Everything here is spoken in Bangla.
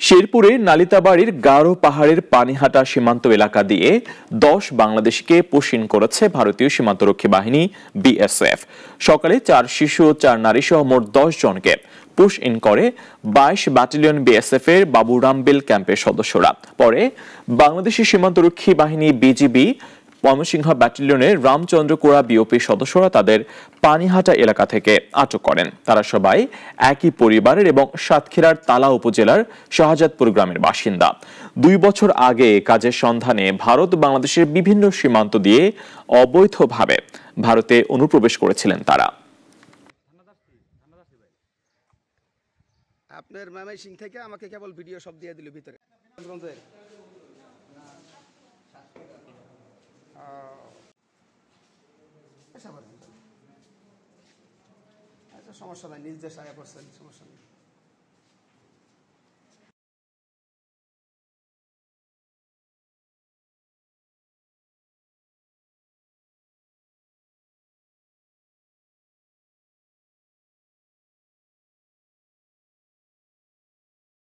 শেরপুরের নালিতাবাড়ির গারো পাহাড়ের পানিহাটা সীমান্ত এলাকা দিয়ে 10 বাংলাদেশিকে পুশিন করেছে ভারতীয় সীমান্তরক্ষী বাহিনী বিএসএফ। সকালে 4 শিশু ও 4 নারী সহ মোট 10 জনকে পুশ ইন করে 22 ব্যাটালিয়ন বিএসএফ এর বাবুরামবিল ক্যাম্পের সদস্যরা। পরে বাংলাদেশি সীমান্তরক্ষী বাহিনী বিজিবি ময়মনসিংহ ব্যাটালিয়নের রামচন্দ্রকুড়া বিওপির সদস্যরা তাদের পানিহাটা এলাকা থেকে আটক করেন। তারা সবাই একই পরিবারের এবং সাতক্ষীরার তালা উপজেলার শাহজাদপুর গ্রামের বাসিন্দা। 2 বছর আগে কাজের সন্ধানে ভারত বাংলাদেশের বিভিন্ন সীমান্ত দিয়ে অবৈধভাবে ভারতে অনুপ্রবেশ করেছিলেন তারা। আপনার ময়মনসিংহ থেকে আমাকে কেবল ভিডিও সব দিয়ে দিল ভিতরে। আচ্ছা, সমস্যা নাই, নিজ দেশে আয়া করছেন, সমস্যা নেই।